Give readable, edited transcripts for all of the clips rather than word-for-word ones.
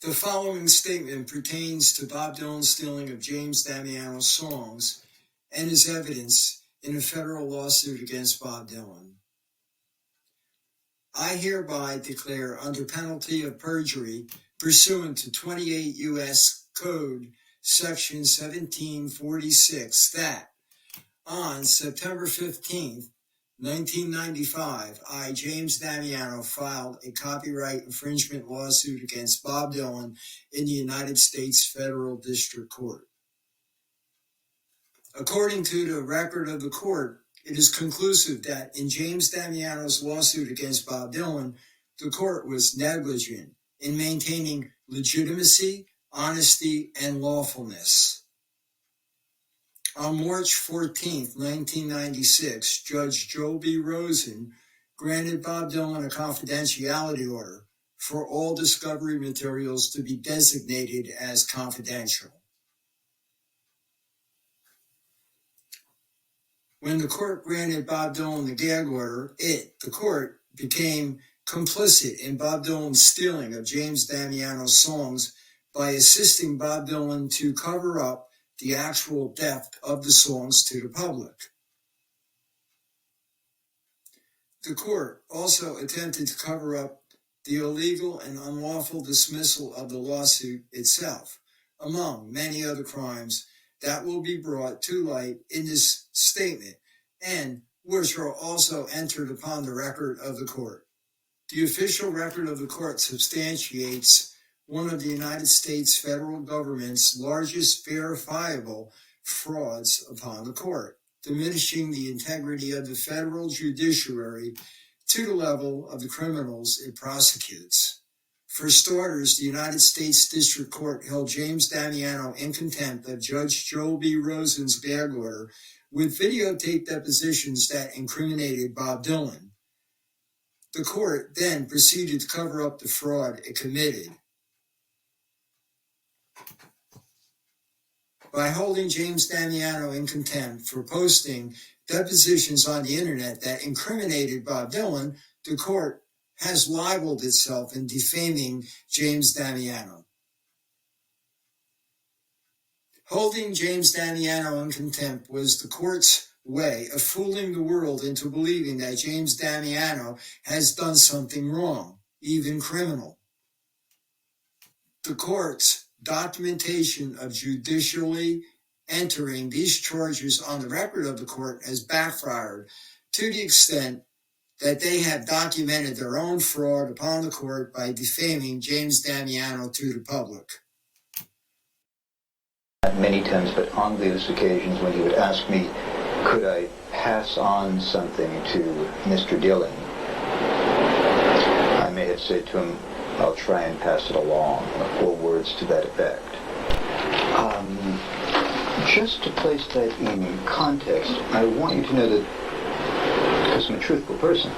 The following statement pertains to Bob Dylan's stealing of James Damiano's songs and is evidence in a federal lawsuit against Bob Dylan. I hereby declare under penalty of perjury pursuant to 28 U.S. Code Section 1746 that on September 15th, 1995, I, James Damiano, filed a copyright infringement lawsuit against Bob Dylan in the United States Federal District Court. According to the record of the court, it is conclusive that in James Damiano's lawsuit against Bob Dylan, the court was negligent in maintaining legitimacy, honesty, and lawfulness. On March 14, 1996, Judge Joe B. Rosen granted Bob Dylan a confidentiality order for all discovery materials to be designated as confidential. When the court granted Bob Dylan the gag order, the court, became complicit in Bob Dylan's stealing of James Damiano's songs by assisting Bob Dylan to cover up the actual depth of the songs to the public. The court also attempted to cover up the illegal and unlawful dismissal of the lawsuit itself, among many other crimes that will be brought to light in this statement and which are also entered upon the record of the court. The official record of the court substantiates one of the United States federal government's largest verifiable frauds upon the court, diminishing the integrity of the federal judiciary to the level of the criminals it prosecutes. For starters, the United States District Court held James Damiano in contempt of Judge Joe B. Rosen's gag order with videotaped depositions that incriminated Bob Dylan. The court then proceeded to cover up the fraud it committed by holding James Damiano in contempt for posting depositions on the internet that incriminated Bob Dylan. The court has libeled itself in defaming James Damiano. Holding James Damiano in contempt was the court's way of fooling the world into believing that James Damiano has done something wrong, even criminal. The court's documentation of judicially entering these charges on the record of the court has backfired to the extent that they have documented their own fraud upon the court by defaming James Damiano to the public. Many times, but on those occasions when he would ask me, could I pass on something to Mr. Dylan, I may have said to him, I'll try and pass it along, or words to that effect. Just to place that in context, I want you to know that, because I'm a truthful person.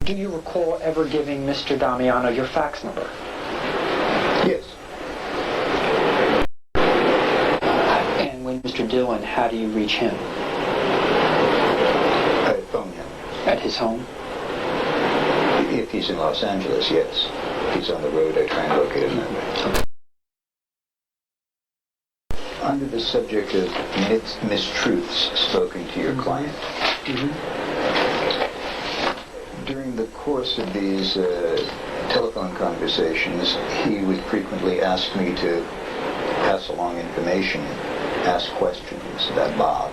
Do you recall ever giving Mr. Damiano your fax number? Yes. And when Mr. Dylan, how do you reach him? I phone him. At his home? If he's in Los Angeles, yes. If he's on the road, I try and locate him that way. Under the subject of mistruths spoken to your client, during the course of these telephone conversations, he would frequently ask me to pass along information, ask questions about Bob,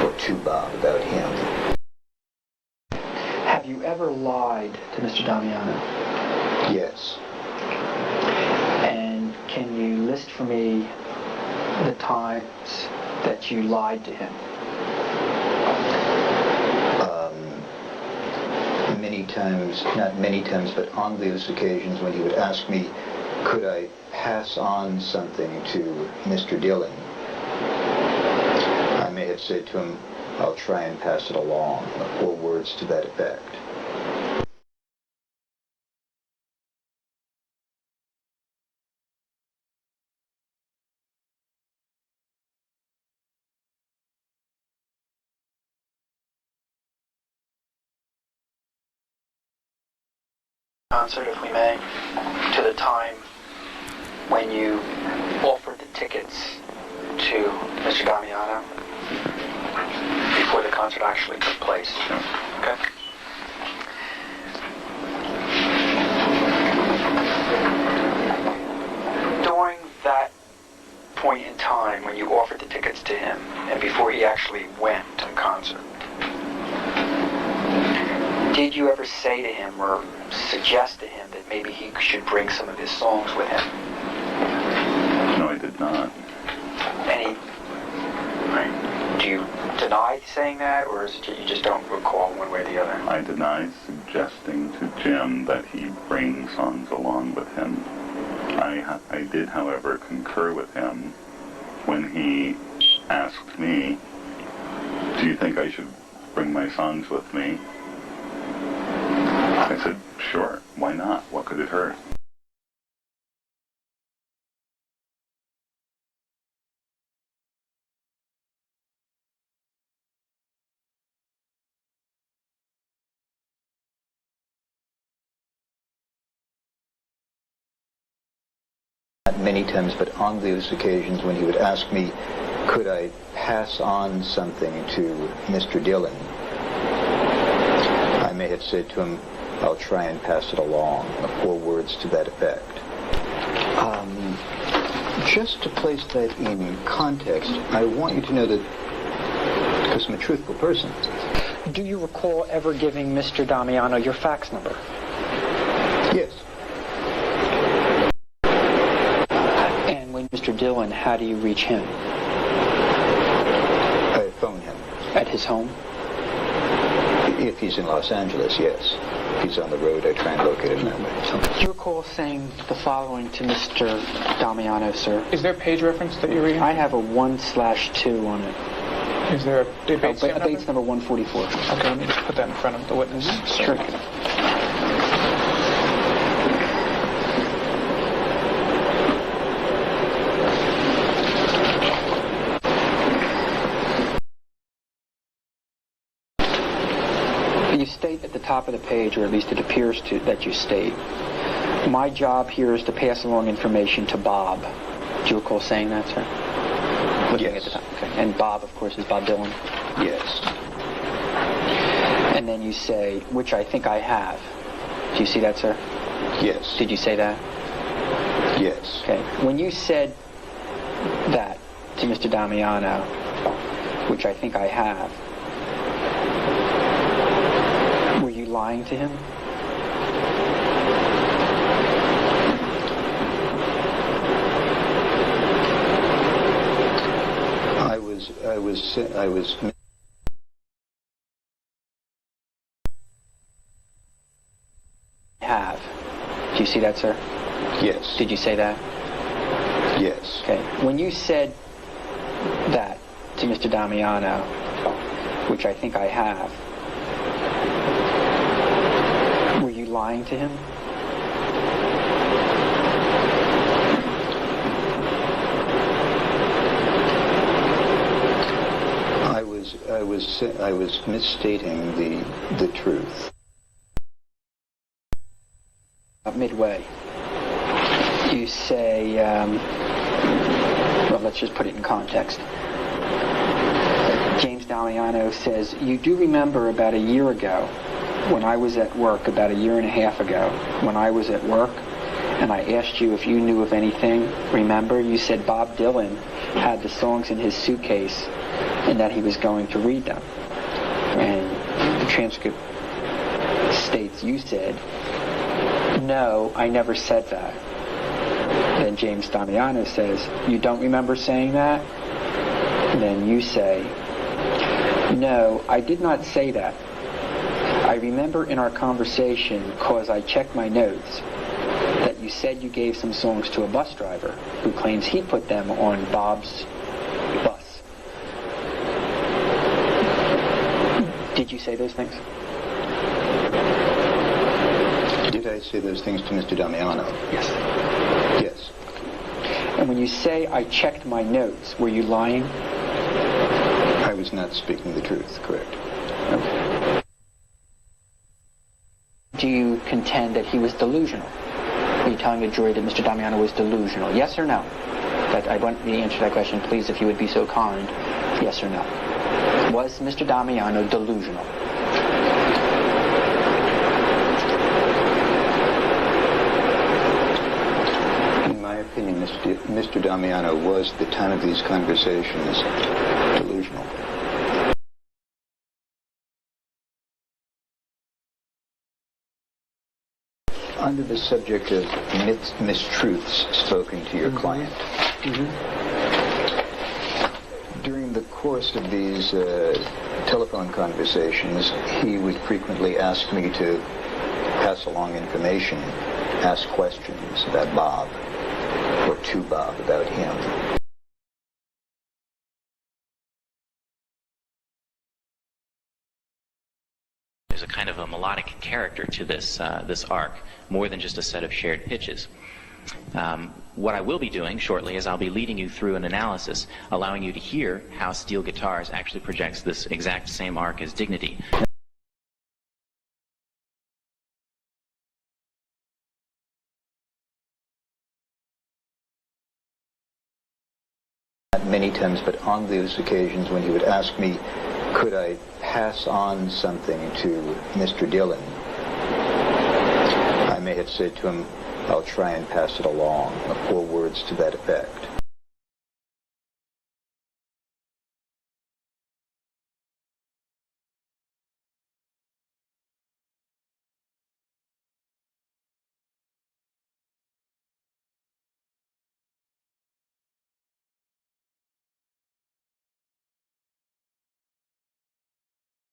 or to Bob about him. Have you ever lied to Mr. Damiano? Yes. And can you list for me the times that you lied to him? Many times, not many times, but on those occasions when he would ask me, could I pass on something to Mr. Dylan, I may have said to him, I'll try and pass it along, or words to that effect. concert, if we may, to the time when you offered the tickets to Mr. Damiano before the concert actually took place. Okay? During that point in time when you offered the tickets to him and before he actually went to the concert, did you ever say to him or suggest to him that maybe he should bring some of his songs with him? No, I did not. Do you deny saying that, or is it you just don't recall one way or the other? I deny suggesting to Jim that he bring songs along with him. I did, however, concur with him when he asked me, do you think I should bring my songs with me? I said, sure, why not? What could it hurt? Not many times, but on those occasions when he would ask me, could I pass on something to Mr. Dillon, I may have said to him, I'll try and pass it along, or words to that effect. Just to place that in context, I want you to know that, because I'm a truthful person. Do you recall ever giving Mr. Damiano your fax number? Yes. And when Mr. Dillon, how do you reach him? I phone him. At his home? If he's in Los Angeles, yes. If he's on the road, I try and locate him that way. Do you recall saying the following to Mr. Damiano, sir? Is there a page reference that you're reading? I have a 1/2 on it. Is there a Bates number? Bates number 144. Okay, let me just put that in front of the witness. Sure. You state at the top of the page, or at least it appears to that you state, my job here is to pass along information to Bob. Do you recall saying that, sir? Looking Yes. at the top. Okay. And Bob, of course, is Bob Dylan. Yes. And then you say, which I think I have. Do you see that, sir? Yes. Did you say that? Yes. Okay. When you said that to Mr. Damiano, which I think I have, were you lying to him? I was Have. Do you see that, sir? Yes. Did you say that? Yes. Okay. When you said that to Mr. Damiano, which I think I have, were you lying to him? I was misstating the truth. Midway, you say, well, let's just put it in context. James Damiano says, you do remember about a year ago when I was at work, about a year and a half ago, when I was at work, and I asked you if you knew of anything. Remember, you said Bob Dylan had the songs in his suitcase and that he was going to read them. And the transcript states you said, no, I never said that. Then James Damiano says, you don't remember saying that? And then you say, no, I did not say that. I remember in our conversation, cause I checked my notes, that you said you gave some songs to a bus driver who claims he put them on Bob's bus. Did you say those things? Did I say those things to Mr. Damiano? Yes. Yes. And when you say I checked my notes, were you lying? I was not speaking the truth, correct. Okay. Do you contend that he was delusional? Are you telling the jury that Mr. Damiano was delusional? Yes or no? But I want the answer to that question, please, if you would be so kind. Yes or no? Was Mr. Damiano delusional? In my opinion, Mr. Damiano was, at the time of these conversations, delusional. Under the subject of mistruths spoken to your client, during the course of these telephone conversations, he would frequently ask me to pass along information, ask questions about Bob, or to Bob about him. There's a kind of a melodic character to this arc, more than just a set of shared pitches. What I will be doing shortly is I'll be leading you through an analysis, allowing you to hear how steel guitars actually projects this exact same arc as dignity. Many times, but on those occasions when he would ask me, could I pass on something to Mr. Dillon, I may have said to him, I'll try and pass it along, 4 words to that effect.